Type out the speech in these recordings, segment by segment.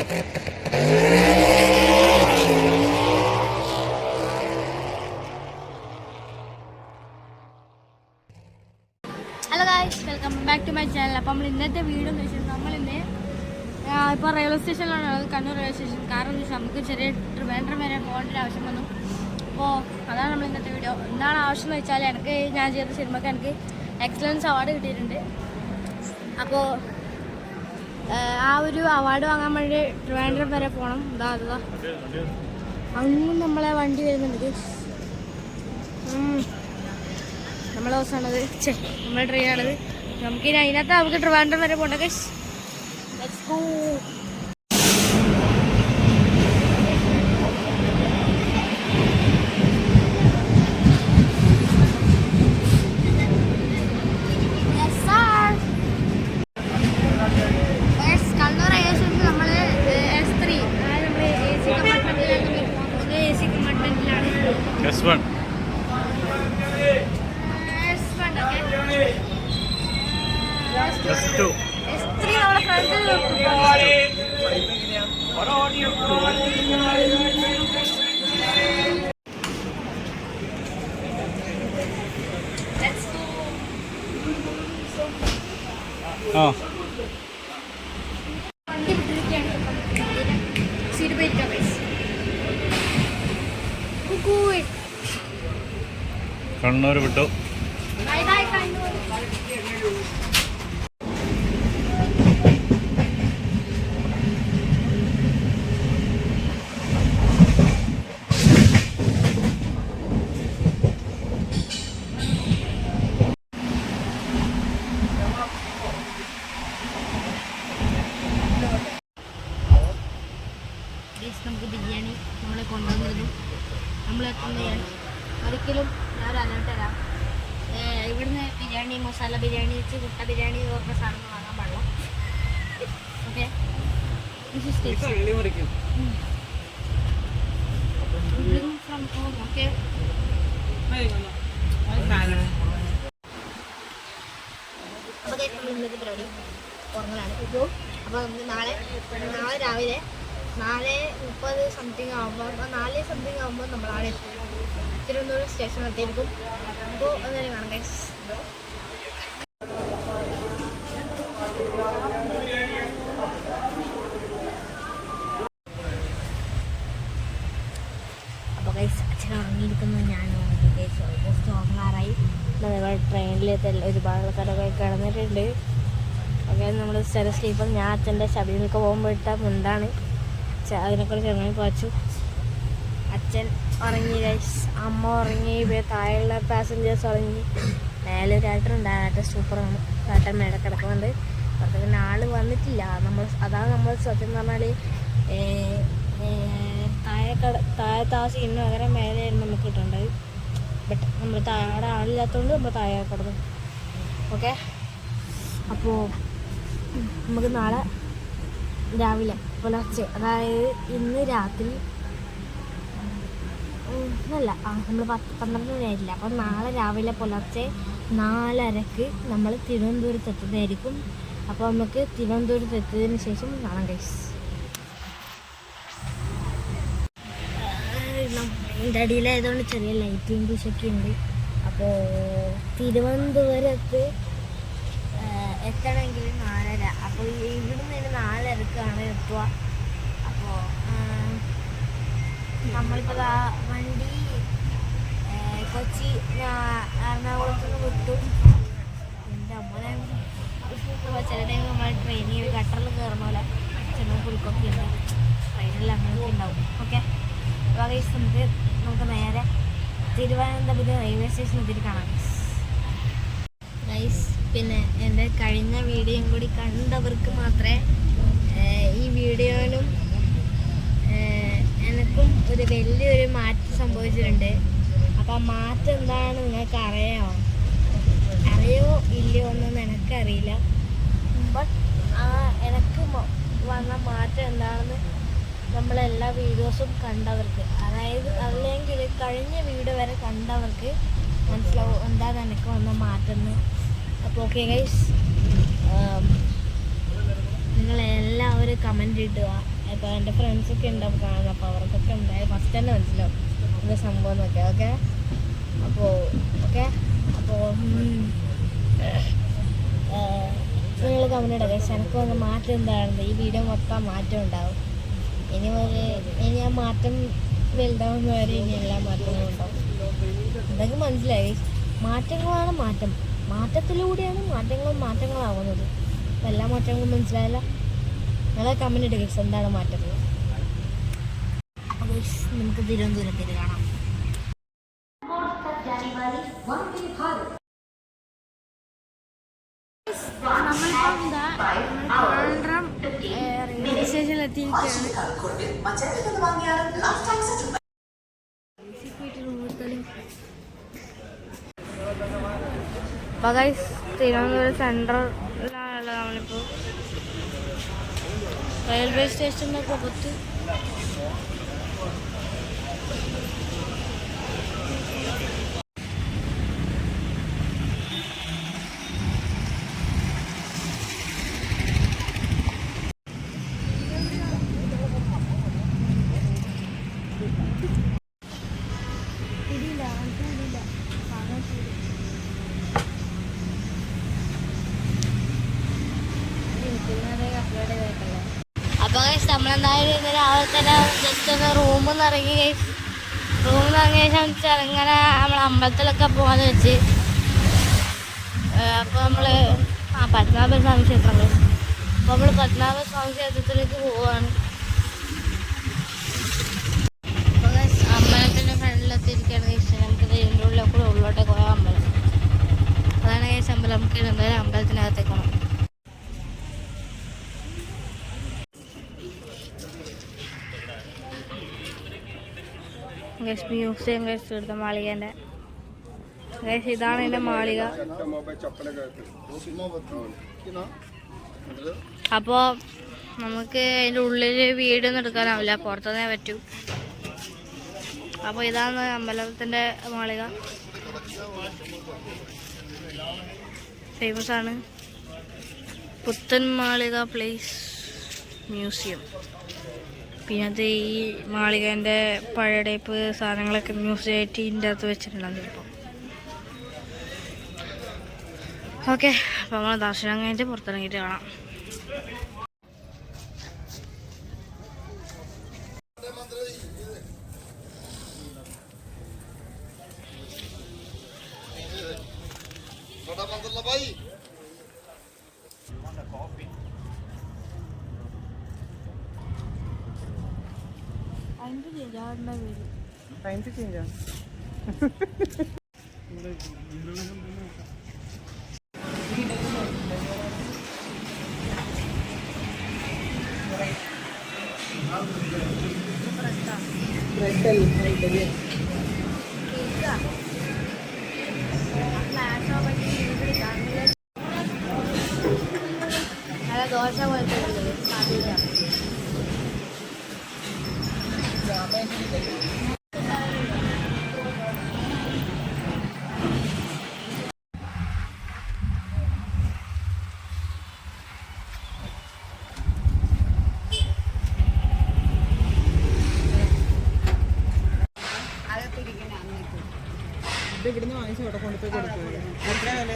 Hello guys, welcome back to my channel. അപ്പോൾ നമ്മൾ ഇന്നത്തെ വീഡിയോ എന്ന് വെച്ചാൽ നമ്മളിന്ന് ഇപ്പോൾ റെയിൽവേ സ്റ്റേഷനിലാണ്, കണ്ണൂർ റെയിൽവേ സ്റ്റേഷൻ. കാരണം എന്ന് വെച്ചാൽ നമുക്ക് ചെറിയ ട്രിവാൻഡ്രം വരെ പോകേണ്ട ഒരു ആവശ്യം വന്നു. അപ്പോൾ അതാണ് നമ്മൾ ഇന്നത്തെ വീഡിയോ. എന്താണ് ആവശ്യം എന്ന് വെച്ചാൽ എനിക്ക് ഞാൻ ചെയ്ത സിനിമയ്ക്ക് എനിക്ക് എക്സലൻസ് അവാർഡ് കിട്ടിയിട്ടുണ്ട്. അപ്പോൾ ആ ഒരു അവാർഡ് വാങ്ങാൻ വേണ്ടി ട്രിവാൻഡ്രം വരെ പോകണം. ഇതാ അങ്ങും നമ്മളെ വണ്ടി വരുന്നുണ്ട്. നമ്മളെ ബസ്സാണത്, നമ്മളെ ട്രെയിനാണത്. നമുക്കിനി അതിനകത്ത് നമുക്ക് ട്രിവാൻഡ്രം വരെ പോകണ്ട. Guys let's go. കണ്ണൂർ ഏകദേശം നമ്മൾ S3 നമ്മൾ AC കമ്പാർട്ട്മെന്റിലാണ്. S3 നമ്മുടെ ഫ്രണ്ടിൽ വണ്ടി വിട്ടിരിക്കുകയാണ്. സീറ്റ് ബെൽറ്റ് കണ്ണൂർ വിട്ടു. നമുക്ക് ബിരിയാണി നമ്മളെ കൊണ്ടുവന്നിരുന്നു. നമ്മൾ എത്തുന്നതാണ്. ഒരിക്കലും ഞാൻ അലർട്ട് തരാം, ഇവിടുന്ന് ബിരിയാണി, മസാല ബിരിയാണി വെച്ച് മുട്ട ബിരിയാണി ഇതൊക്കെ സാധനങ്ങൾ വാങ്ങാൻ പാടില്ല. Okay, from home. ഓക്കെ, അപ്പോൾ ഇന്നത്തെ പരിപാടി ഉറങ്ങലാണ്. അപ്പോൾ നമുക്ക് നാളെ രാവിലെ 4:30 സംതിങ് ആകുമ്പോൾ, 4 സംതിങ് ആകുമ്പോൾ നമ്മളവിടെ എത്തും. തിരുവനന്തപുരം സ്റ്റേഷനിലെത്തിയിരിക്കും. അപ്പോൾ എന്തായാലും കാണാം ഗൈസ്. അപ്പോൾ ഗൈസ് അച്ഛൻ ഉറങ്ങിയിരിക്കുന്നു, ഞാൻ ഉറങ്ങി. ഗൈസ് ഓൾമോസ്റ്റ് ഉറങ്ങാറായി. അതേപോലെ ട്രെയിനിൽ ഒരുപാട് ആൾക്കാരൊക്കെ കിടന്നിട്ടുണ്ട്. ഓക്കെ, നമ്മൾ സ്ഥിരം സ്ലീപ്പർ. ഞാൻ അച്ഛൻ്റെ ശബരിമലക്ക് പോകുമ്പോൾ ഇട്ട മുണ്ടാണ്. അതിനെക്കുറിച്ച് ചെറുങ്ങനെ പോച്ചു. അച്ഛൻ ഉറങ്ങി ഗൈസ്, അമ്മ ഉറങ്ങി, താഴെയുള്ള പാസഞ്ചേഴ്സ് ഉറങ്ങി. മേലെ ഒരു ഏട്ടനുണ്ട്, ഏട്ടൻ സൂപ്പറാണ്. ഏട്ടൻ മേലെ കിടക്കുന്നുണ്ട്. പുറത്ത് പിന്നെ ആൾ വന്നിട്ടില്ല. അതാണ് നമ്മൾ സത്യം പറഞ്ഞാൽ താഴത്തെ ആ സീനിന് പകരം മേലെയായിരുന്നു നമുക്ക് കിട്ടേണ്ടത്. ബട്ട് നമ്മൾ താഴെ ആളില്ലാത്തതുകൊണ്ട് നമ്മൾ താഴെ കിടന്നു. ഓക്കെ, അപ്പോൾ നമുക്ക് നാളെ രാവിലെ പുലർച്ചെ, അതായത് ഇന്ന് രാത്രി അല്ല, നമ്മൾ 12 മണിയായിട്ടില്ല. അപ്പം നാളെ രാവിലെ പുലർച്ചെ 4:30 നമ്മൾ തിരുവനന്തപുരത്ത് എത്തുന്നതായിരിക്കും. അപ്പോൾ നമുക്ക് തിരുവനന്തപുരത്ത് എത്തിയതിന് ശേഷം കാണാം ഗൈസ്. ഇതിൻ്റെ അടിയിലായതുകൊണ്ട് ചെറിയ ലൈറ്റിംഗ് ഒക്കെ ഉണ്ട്. അപ്പോൾ തിരുവനന്തപുരത്ത് എത്തണമെങ്കിൽ 4:30. അപ്പോൾ ഇവിടുന്ന് 4:30 എത്തുക. അപ്പോൾ നമ്മളിപ്പോൾ വണ്ടി കൊച്ചി എറണാകുളത്ത് നിന്ന് വിട്ടു. എൻ്റെ അമ്മനെ ചില ടൈം നമ്മൾ ട്രെയിനിൽ ഗട്ടറിൽ കയറുന്ന പോലെ ചെറിയ കുലുക്കൊക്കെ ഉണ്ട്. ട്രെയിനിൽ അങ്ങനെയൊക്കെ ഉണ്ടാവും. ഓക്കെ, നമുക്ക് നേരെ തിരുവനന്തപുരം റെയിൽവേ സ്റ്റേഷനിൽ എത്തിയിട്ട് കാണാം ഗൈസ്. പിന്നെ എൻ്റെ കഴിഞ്ഞ വീഡിയോയും കൂടി കണ്ടവർക്ക് മാത്രമേ ഈ വീഡിയോയിലും എനിക്കും ഒരു വലിയൊരു മാറ്റം സംഭവിച്ചിട്ടുണ്ട്. അപ്പോൾ ആ മാറ്റം എന്താണെന്ന് നിങ്ങൾക്ക് അറിയോ ഇല്ലയോ എന്നൊന്നും എനിക്കറിയില്ല. ബട്ട് എനിക്ക് വന്ന മാറ്റം എന്താണെന്ന് നമ്മളെല്ലാ വീഡിയോസും കണ്ടവർക്ക്, അതായത് അല്ലെങ്കിൽ കഴിഞ്ഞ വീഡിയോ വരെ കണ്ടവർക്ക് മനസ്സിലാവും എന്താണ് എനിക്ക് വന്ന മാറ്റം എന്ന്. അപ്പോൾ ഓക്കെ ഗൈസ്, നിങ്ങളെല്ലാവരും കമൻ്റ് ഇടുക ഇപ്പോൾ എൻ്റെ ഫ്രണ്ട്സൊക്കെ ഉണ്ടാവും കാണുന്നത്. അപ്പോൾ അവർക്കൊക്കെ ഉണ്ടായി ഫസ്റ്റ് തന്നെ മനസ്സിലാവും എന്താ സംഭവം എന്നൊക്കെ. ഓക്കെ അപ്പോൾ നിങ്ങൾ കമന്റ് ഇടുക എനിക്ക് വന്ന മാറ്റം എന്താണെന്ന്. ഈ വീഡിയോ മൊത്തം മാറ്റം ഉണ്ടാവും. ഇനി ആ മാറ്റം വലുതാവുന്ന വരെ ഇനി എല്ലാ മാറ്റങ്ങളും ഉണ്ടാവും. എന്തൊക്കെ മനസ്സിലായി? മാറ്റങ്ങളാണ് മാറ്റം. മാറ്റത്തിലൂടെയാണ് മാറ്റങ്ങളാവുന്നത്. അപ്പം എല്ലാ മാറ്റങ്ങളും മനസ്സിലായല്ല. നിങ്ങൾ കമന്റ് ഇടുക എന്താണ് മാറ്റം. നമുക്ക് തിരുവനന്തപുരത്തിൽ കാണാം. ട്രിവാൻഡ്രം റെയിൽവേ സ്റ്റേഷനിൽ എത്തിയിരിക്കുകയാണ്. അപ്പോൾ ഗൈസ് തിരുവനന്തപുരം സെൻട്രലിലാണല്ലോ നമ്മളിപ്പോൾ. റെയിൽവേ സ്റ്റേഷൻ്റെ പുറത്ത് അപ്പോൾ നമ്മളെന്തായാലും ഇന്ന് രാവിലെ തന്നെ ജസ്റ്റ് ഒന്ന് റൂമിൽ നിന്ന് ഇറങ്ങി ശേഷം ഇങ്ങനെ നമ്മൾ അമ്പലത്തിലൊക്കെ പോകാമെന്ന് വെച്ച്. അപ്പോൾ നമ്മൾ പത്മനാഭസ്വാമി ക്ഷേത്രങ്ങൾ. അപ്പോൾ നമ്മൾ പത്മനാഭസ്വാമി ക്ഷേത്രത്തിലേക്ക് പോവുകയാണ്. അപ്പോൾ അമ്പലത്തിൻ്റെ ഫ്രണ്ടിലെത്തിയിരിക്കുകയാണ് കേസ്. നമുക്ക് ഇതിൻ്റെ ഉള്ളിലൊക്കെ ഉള്ളോട്ടേക്ക് പോയ അമ്പലം. അതാണ് കേസ് അമ്പലം. നമുക്ക് എന്തായാലും അമ്പലത്തിനകത്തേക്ക് പോകണം. മ്യൂസിയം കഴിച്ച് എടുത്ത മാളികേൻ്റെ ഇതാണ് എൻ്റെ മാളിക. അപ്പോൾ നമുക്ക് അതിൻ്റെ ഉള്ളിൽ വീടൊന്നും എടുക്കാനാവില്ല, പുറത്തുനിന്നേ പറ്റൂ. അപ്പോൾ ഇതാണ് അമ്പലത്തിൻ്റെ മാളിക. ഫേമസ് ആണ് പുത്തൻ മാളിക പ്ലേസ് മ്യൂസിയം. പിന്നെ അത് ഈ മാളികേൻ്റെ പഴയ ടൈപ്പ് സാധനങ്ങളൊക്കെ മ്യൂസിയമായിട്ട് ഇതിൻ്റെ അകത്ത് വെച്ചിട്ടുണ്ടാകും ചിലപ്പോൾ. ഓക്കെ, അപ്പോൾ നമ്മൾ ദർശനം കഴിഞ്ഞിട്ട് പുറത്തിറങ്ങിയിട്ട് കാണാം. ടൈം ചേഞ്ച് ആണ്. നല്ല ദോശ പോലത്തെ ഇവിടുന്ന് വാങ്ങിച്ചു ഇവിടെ കൊണ്ടുപോയി കൊടുക്കും. എത്ര വില?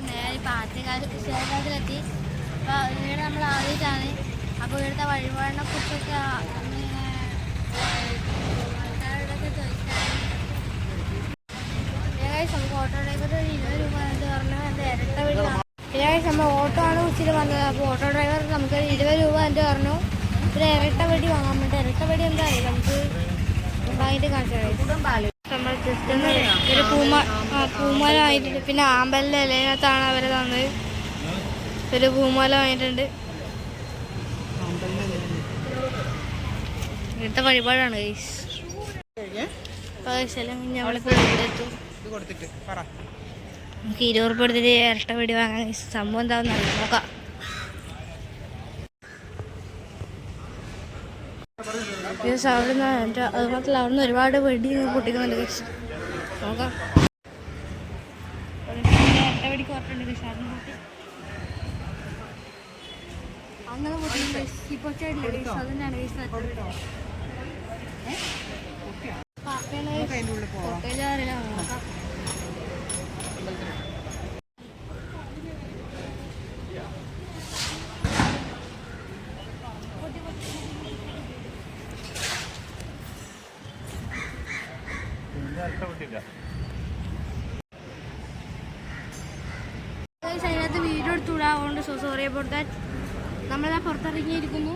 നേരെ ഇപ്പം ആദ്യകാലത്തിലെത്തി. അപ്പോൾ ഇവിടെ നമ്മൾ ആദ്യമായിട്ടാണ്. അപ്പോൾ ഇവിടുത്തെ വഴിപാടിനെ കുറിച്ചൊക്കെ ആൾക്കാരോടൊക്കെ ചോദിച്ചാൽ നമുക്ക് ഓട്ടോ ഡ്രൈവർ 20 രൂപ എന്ന് പറഞ്ഞാൽ എൻ്റെ ഇരട്ട വീട്. പിന്നെ നമ്മൾ ഓട്ടോ ആണ് ഉച്ചിട്ട് വന്നത്. അപ്പോൾ ഓട്ടോ ഡ്രൈവർ നമുക്ക് 20 രൂപ എൻ്റെ പറഞ്ഞു. ഒരു ഇരട്ട വെടി വാങ്ങാൻ വേണ്ടി. ഇരട്ട വെടി എന്താ അറിയില്ല, നമുക്ക് വാങ്ങിയിട്ട് കാണിച്ചു. നമ്മൾ ജസ്റ്റ് ഒന്ന് ഒരു പൂമാല വാങ്ങിയിട്ടുണ്ട്. പിന്നെ ആമ്പലിൻ്റെ ഇലയിനകത്താണ് അവർ തന്നത്. ഒരു പൂമാല വാങ്ങിയിട്ടുണ്ട്. ഇങ്ങനത്തെ വഴിപാടാണ് ഗൈസ്. ഞങ്ങളിപ്പോൾ വീടെത്തും. നമുക്ക് 20 രൂപ എടുത്തിട്ട് ഇരട്ട വെടി വാങ്ങാൻ. സംഭവം എന്താണെന്ന് നോക്കാം. അവിടെ നിന്ന് അത് മാത്രമല്ല അവിടെ നിന്ന് ഒരുപാട് വെടി പൊട്ടിക്കുന്നുണ്ട് കൃഷി. നോക്കാം. ഇരട്ട വെടിക്ക് ഓർക്കുന്നുണ്ട് കൃഷി. അങ്ങനെ ഇപ്പോൾ അതിനാണ് അതിൻ്റെ ഉള്ളിൽ പോവാം. അതിനകത്ത് വീഡിയോ എടുത്തുകൂടാ, അതുകൊണ്ട് സോറി അബൌട്ട് ദാറ്റ്. നമ്മളാ പുറത്തിറങ്ങിയിരിക്കുന്നു.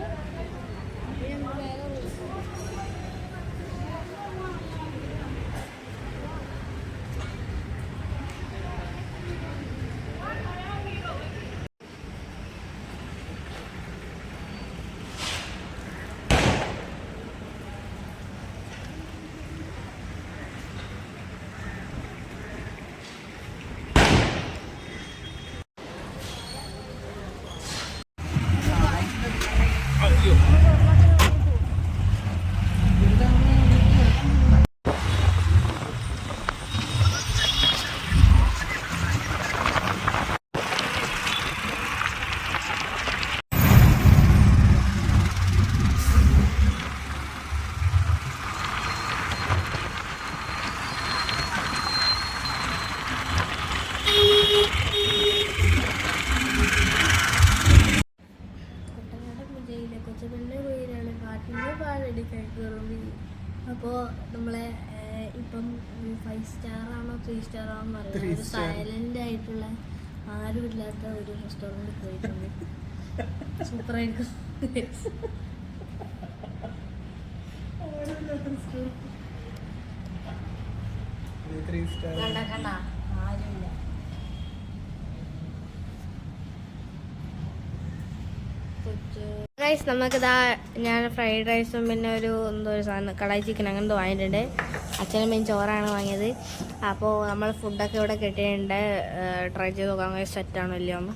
അപ്പോൾ നമ്മളെ ഇപ്പം 5 സ്റ്റാർ ആണോ 3 സ്റ്റാർ ആണോ പറയുന്നത്, സൈലന്റ് ആയിട്ടുള്ള ആരും ഇല്ലാത്ത ഒരു റെസ്റ്റോറൻറ്റ് പോയിട്ടുണ്ട്. സൂപ്പറായിരിക്കും. കണ്ട കണ്ട ആരുമില്ല. റൈസ് നമുക്കിതാ ഞാൻ ഫ്രൈഡ് റൈസും പിന്നെ ഒരു എന്തോ ഒരു സാധനം കടായി ചിക്കൻ അങ്ങനത്തെ വാങ്ങിയിട്ടുണ്ട്. അച്ഛനും മെയിൻ ചോറാണ് വാങ്ങിയത്. അപ്പോൾ നമ്മൾ ഫുഡൊക്കെ ഇവിടെ കിട്ടിയിട്ടുണ്ട്. ട്രൈ ചെയ്ത് നോക്കാം സെറ്റാണോ ഇല്ലയോ എന്ന്.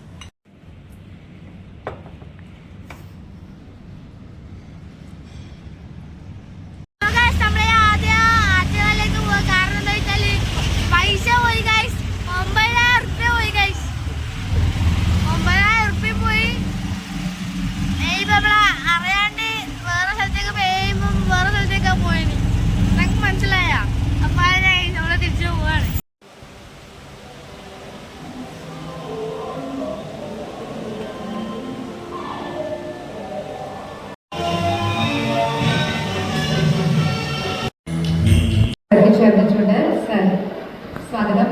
പൈസ പോയി ഗൈസ്, 9,000 റുപ്യ പോയി ഗൈസ്, 9,000 റുപ്യ പോയി. അറിയാണ്ട് വേറെ സ്ഥലത്തേക്ക് പേയുമ്പം വേറെ സ്ഥലത്തേക്കാ പോയിന്, നമുക്ക് മനസ്സിലായ. അപ്പൊ നമ്മളെ തിരിച്ചു പോവാണ്. സ്വാഗതം.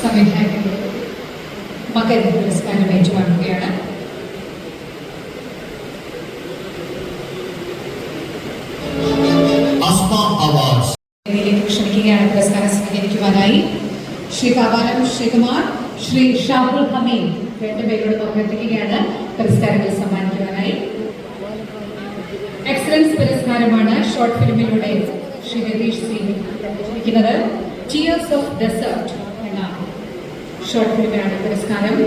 സംവിധായകൻ മകൻ പുരസ്കാരം ഏറ്റുവാങ്ങുകയാണ്. ക്ഷണിക്കുകയാണ് പുരസ്കാരം സ്വീകരിക്കുവാനായി ശ്രീ കാവാലം ശ്രീകുമാർ, ശ്രീ ഷാഹുൽ ഹമീദ് രണ്ടുപേരോട് പങ്കെടുക്കുകയാണ് പുരസ്കാരങ്ങൾ സമ്മാനിക്കുവാനായി. എക്സലൻസ് പുരസ്കാരമാണ് ഷോർട്ട് ഫിലിമിലൂടെ ശ്രീ രതീഷ് സിംഗ് ലഭിക്കുന്നത്. ടീയേഴ്സ് ഓഫ് ഡെസേർട്ട് എന്ന ഷോർട്ട് ഫിലിമിനാണ് പുരസ്കാരം.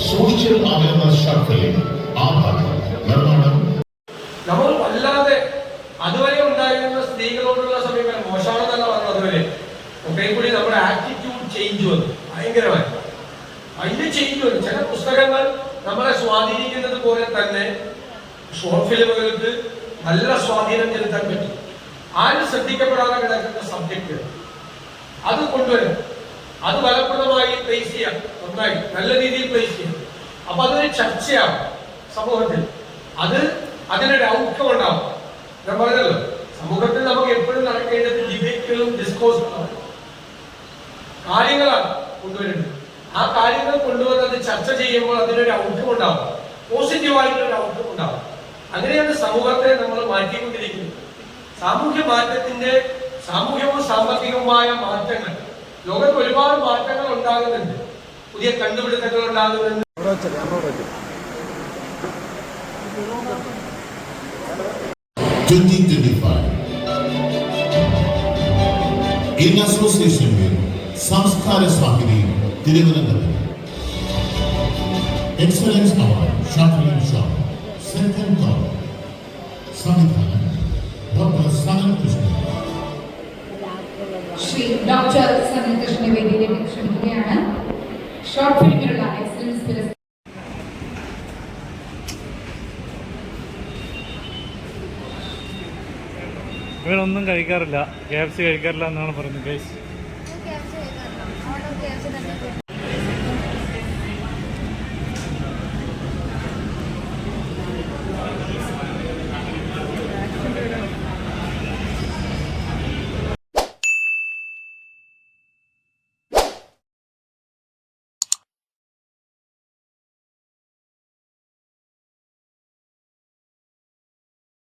സോഷ്യൽ അവയർനെസ് ഷോർട്ട് ഫിലിം നിർമ്മാണം. നമ്മൾ വല്ലാതെ അതുവരെ ഉണ്ടായിരുന്ന സ്ത്രീകളോടുള്ള സമീപനം മോശമാണെന്നല്ല പറഞ്ഞു. അതുവരെ ഒക്കെ കൂടി നമ്മുടെ ആറ്റിറ്റ്യൂഡ് ചേഞ്ച് വന്നു, ഭയങ്കരമായി അതിന് ചേഞ്ച് വന്നു. ചില പുസ്തകങ്ങൾ നമ്മളെ സ്വാധീനിക്കുന്നത് പോലെ തന്നെ ഷോർട്ട് ഫിലിമുകൾക്ക് നല്ല സ്വാധീനം ചെലുത്താൻ പറ്റും. ആരും ശ്രദ്ധിക്കപ്പെടാതെ കിടക്കുന്ന സബ്ജക്റ്റ് അത് കൊണ്ടുവരും, അത് ഫലപ്രദമായി പ്ലേസ് ചെയ്യാം, നന്നായി നല്ല രീതിയിൽ പ്ലേസ് ചെയ്യാം. അപ്പൊ അതൊരു ചർച്ചയാവും സമൂഹത്തിൽ, അതിനൊരു ഔട്ട്കം ഉണ്ടാവും. ഞാൻ പറഞ്ഞല്ലോ, സമൂഹത്തിൽ നമുക്ക് എപ്പോഴും നടക്കേണ്ടത് ഡിബേറ്റുകളും ഡിസ്കോഴ്സുകളും കാര്യങ്ങളാണ് കൊണ്ടുവരുന്നത്. ആ കാര്യങ്ങൾ കൊണ്ടുവന്നത് ചർച്ച ചെയ്യുമ്പോൾ അതിനൊരു ഔട്ട്കം ഉണ്ടാവും, പോസിറ്റീവായിട്ടുള്ള ഔട്ട്കം ഉണ്ടാവും. അങ്ങനെയാണ് സമൂഹത്തെ നമ്മൾ മാറ്റിക്കൊണ്ടിരിക്കുന്നത്. സാമൂഹ്യ മാറ്റത്തിന്റെ സാമൂഹ്യവും സാമ്പത്തികവുമായ മാറ്റങ്ങൾ ലോകത്ത് ഒരുപാട് മാറ്റങ്ങൾ ഉണ്ടാകുന്നുണ്ട്, പുതിയ കണ്ടുപിടുത്തങ്ങൾ ഉണ്ടാകുന്നുണ്ട്. in association with Samskara Swamini, Thiruvananthapuram. Excellence Award, Short Film Short, second call, Samidhanam, Dr. Sanan Krishna. Shri doctor Sanal Krishna വേദിയിലേക്ക് ക്ഷണിക്കുകയാണ്. ഷോർട്ട് ഫിലിമിനുള്ള എക്സലൻസ് പുരസ്കാരം ഇവരൊന്നും കഴിക്കാറില്ല, KFC കഴിക്കാറില്ല എന്നാണ് പറയുന്നത് ഗൈസ്.